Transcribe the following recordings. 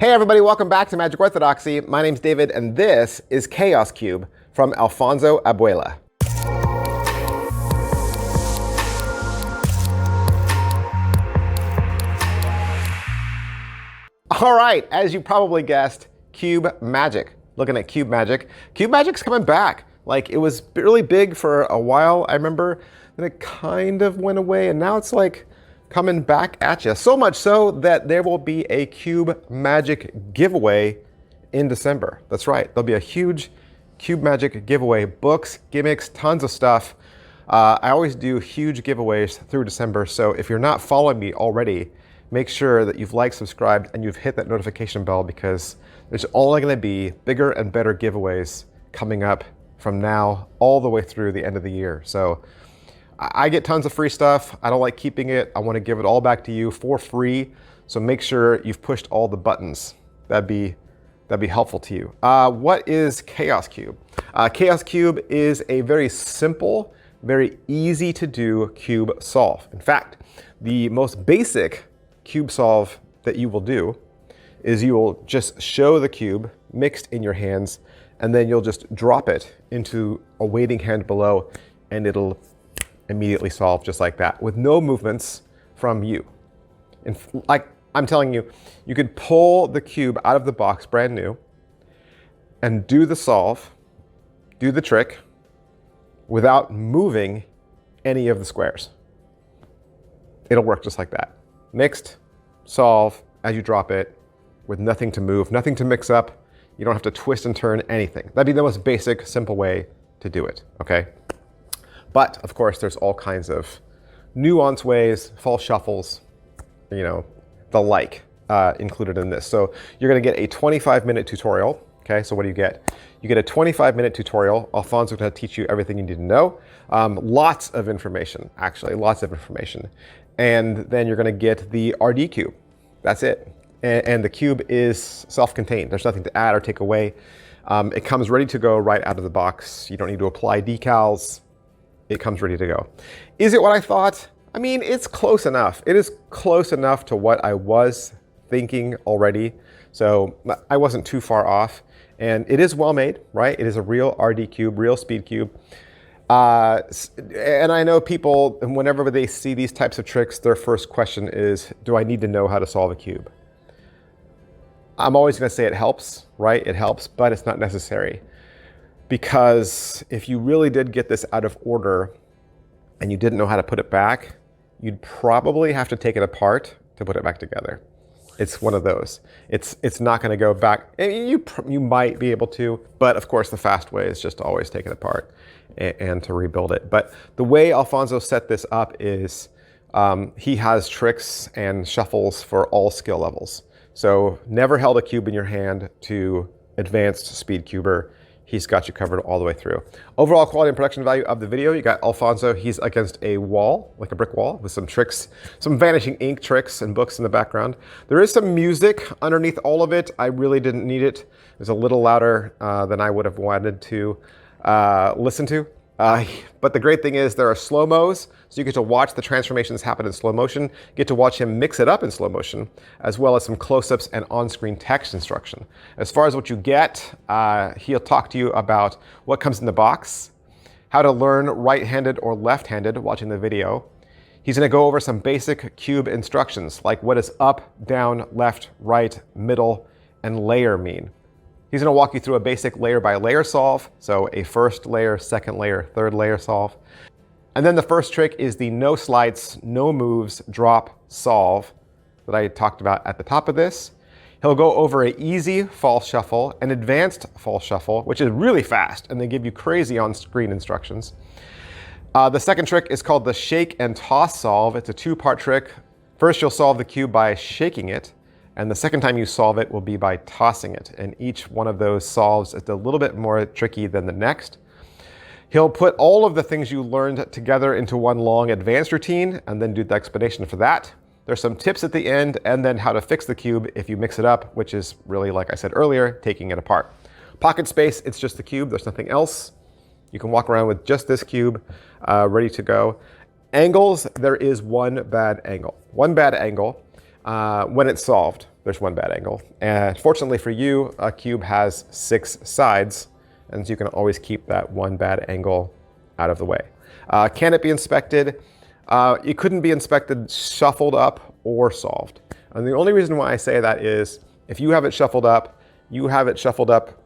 Hey everybody, welcome back to Magic Orthodoxy. My name's David and this is Chaos Cube from Alfonso Abejuela. All right, as you probably guessed, Cube Magic. Looking at Cube Magic. Cube Magic's coming back. Like, it was really big for a while, I remember. Then it kind of went away and now it's like coming back at you. So much so that there will be a Cube Magic giveaway in December. That's right, there'll be a huge Cube Magic giveaway. Books, gimmicks, tons of stuff. I always do huge giveaways through December, so if you're not following me already, make sure that you've liked, subscribed, and you've hit that notification bell because there's only gonna be bigger and better giveaways coming up from now all the way through the end of the year. So I get tons of free stuff. I don't like keeping it. I want to give it all back to you for free. So make sure you've pushed all the buttons. That'd be helpful to you. What is Chaos Cube? Chaos Cube is a very simple, very easy to do cube solve. In fact, the most basic cube solve that you will do is you will just show the cube mixed in your hands, and then you'll just drop it into a waiting hand below, and it'll immediately solve just like that with no movements from you. And like I'm telling you, you could pull the cube out of the box brand new and do the solve, do the trick without moving any of the squares. It'll work just like that. Mixed, solve as you drop it with nothing to move, nothing to mix up. You don't have to twist and turn anything. That'd be the most basic, simple way to do it, okay? But of course, there's all kinds of nuanced ways, false shuffles, you know, the like included in this. So you're gonna get a 25-minute tutorial, okay? So what do you get? You get a 25-minute tutorial. Alfonso is gonna teach you everything you need to know. Lots of information, actually, lots of information. And then you're gonna get the RD cube. That's it. And the cube is self-contained. There's nothing to add or take away. It comes ready to go right out of the box. You don't need to apply decals. It comes ready to go. Is it what I thought? I mean, it's close enough. It is close enough to what I was thinking already. So I wasn't too far off. And it is well made, right? It is a real RD cube, real speed cube. And I know people, whenever they see these types of tricks, their first question is, do I need to know how to solve a cube? I'm always gonna say it helps, right? It helps, but it's not necessary. Because if you really did get this out of order and you didn't know how to put it back, you'd probably have to take it apart to put it back together. It's one of those. It's not going to go back. You might be able to, but of course the fast way is just to always take it apart and to rebuild it. But the way Alfonso set this up is he has tricks and shuffles for all skill levels. So never held a cube in your hand to advanced speed cuber. He's got you covered all the way through. Overall quality and production value of the video, you got Alfonso, he's against a wall, like a brick wall, with some tricks, some vanishing ink tricks and books in the background. There is some music underneath all of it. I really didn't need it. It's a little louder than I would have wanted to listen to. But the great thing is there are slow-mos, so you get to watch the transformations happen in slow motion, get to watch him mix it up in slow motion, as well as some close-ups and on-screen text instruction. As far as what you get, he'll talk to you about what comes in the box, how to learn right-handed or left-handed watching the video. He's gonna go over some basic cube instructions, like what does up, down, left, right, middle, and layer mean. He's gonna walk you through a basic layer by layer solve. So a first layer, second layer, third layer solve. And then the first trick is the no slides, no moves, drop, solve that I talked about at the top of this. He'll go over an easy false shuffle, an advanced false shuffle, which is really fast, and they give you crazy on-screen instructions. The second trick is called the shake and toss solve. It's a two-part trick. First, you'll solve the cube by shaking it. And the second time you solve it will be by tossing it. And each one of those solves is a little bit more tricky than the next. He'll put all of the things you learned together into one long advanced routine and then do the explanation for that. There's some tips at the end and then how to fix the cube if you mix it up, which is really, like I said earlier, taking it apart. Pocket space, it's just the cube, there's nothing else. You can walk around with just this cube ready to go. Angles, there is one bad angle. One bad angle. when it's solved, there's one bad angle. And fortunately for you, a cube has 6 sides, and so you can always keep that one bad angle out of the way. Can it be inspected? It couldn't be inspected shuffled up or solved. And the only reason why I say that is if you have it shuffled up, you have it shuffled up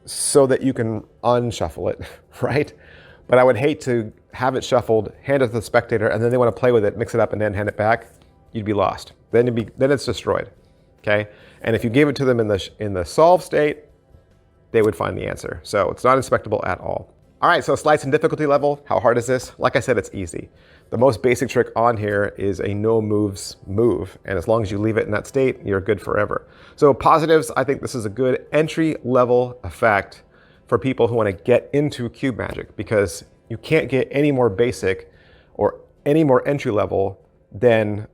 so that you can unshuffle it, right? But I would hate to have it shuffled, hand it to the spectator, and then they want to play with it, mix it up, and then hand it back. You'd be lost. Then it's destroyed, okay? And if you gave it to them in the solved state, they would find the answer. So it's not inspectable at all. All right, so slice and difficulty level. How hard is this? Like I said, it's easy. The most basic trick on here is a no moves move. And as long as you leave it in that state, you're good forever. So positives, I think this is a good entry level effect for people who want to get into cube magic, because you can't get any more basic or any more entry level than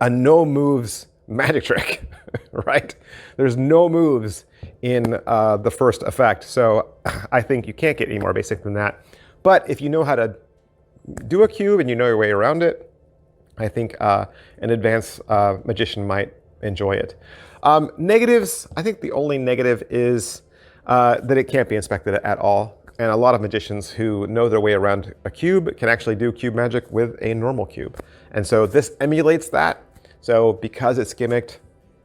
a no moves magic trick, right? There's no moves in the first effect. So I think you can't get any more basic than that. But if you know how to do a cube and you know your way around it, I think an advanced magician might enjoy it. Negatives, I think the only negative is that it can't be inspected at all. And a lot of magicians who know their way around a cube can actually do cube magic with a normal cube. And so this emulates that. So because it's gimmicked,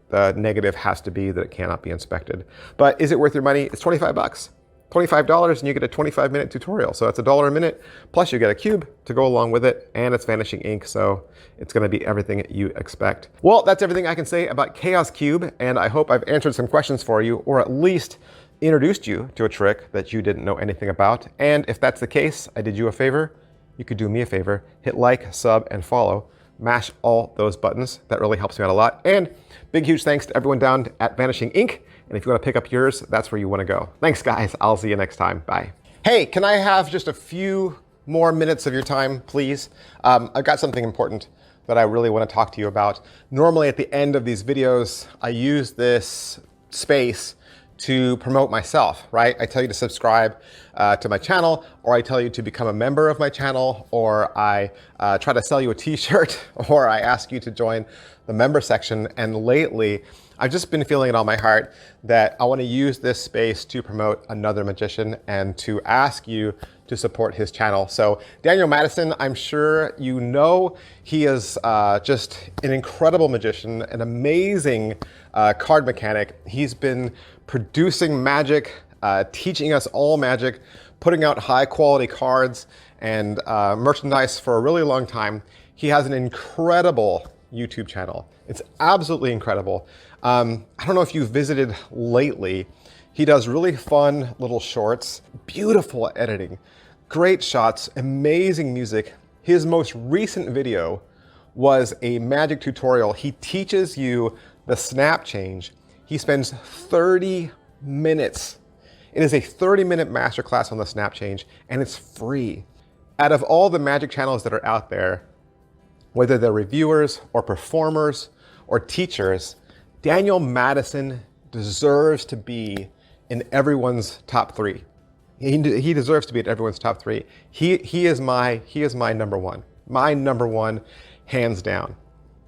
the negative has to be that it cannot be inspected. But is it worth your money? It's 25 bucks. $25 and you get a 25-minute tutorial. So it's $1 a minute, plus you get a cube to go along with it, and it's vanishing ink, so it's gonna be everything you expect. Well, that's everything I can say about Chaos Cube, and I hope I've answered some questions for you, or at least introduced you to a trick that you didn't know anything about. And if that's the case, I did you a favor. You could do me a favor. Hit like, sub, and follow. Mash all those buttons. That really helps me out a lot. And big, huge thanks to everyone down at Vanishing Ink. And if you want to pick up yours, that's where you want to go. Thanks, guys. I'll see you next time. Bye. Hey, can I have just a few more minutes of your time, please? I've got something important that I really want to talk to you about. Normally at the end of these videos, I use this space to promote myself, right? I tell you to subscribe to my channel, or I tell you to become a member of my channel, or I try to sell you a t-shirt, or I ask you to join the member section. And lately, I've just been feeling it on my heart that I want to use this space to promote another magician and to ask you to support his channel. So Daniel Madison, I'm sure you know, he is just an incredible magician, an amazing card mechanic. He's been producing magic, teaching us all magic, putting out high quality cards and merchandise for a really long time. He has an incredible YouTube channel. It's absolutely incredible. I don't know if you've visited lately. He does really fun little shorts, beautiful editing, great shots, amazing music. His most recent video was a magic tutorial. He teaches you the snap change. He spends 30 minutes. It is a 30-minute masterclass on the snap change, and it's free. Out of all the magic channels that are out there, whether they're reviewers or performers or teachers, Daniel Madison deserves to be in everyone's top 3. He deserves to be in everyone's top 3. He is my number one. My number one, hands down.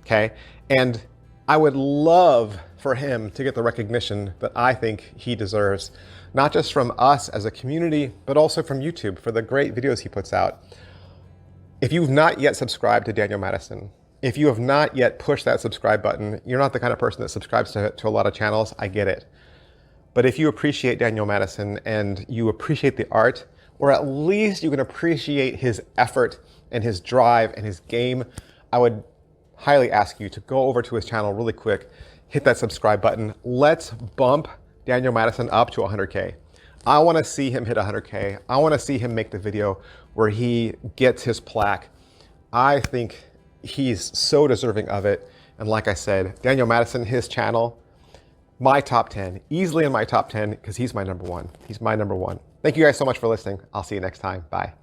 Okay? And I would love for him to get the recognition that I think he deserves, not just from us as a community, but also from YouTube for the great videos he puts out. If you've not yet subscribed to Daniel Madison, if you have not yet pushed that subscribe button, you're not the kind of person that subscribes to a lot of channels, I get it. But if you appreciate Daniel Madison and you appreciate the art, or at least you can appreciate his effort and his drive and his game, I would highly ask you to go over to his channel really quick, hit that subscribe button. Let's bump Daniel Madison up to 100K. I want to see him hit 100K. I want to see him make the video where he gets his plaque. I think he's so deserving of it. And like I said, Daniel Madison, his channel, my top 10, easily in my top 10, because he's my number one. He's my number one. Thank you guys so much for listening. I'll see you next time. Bye.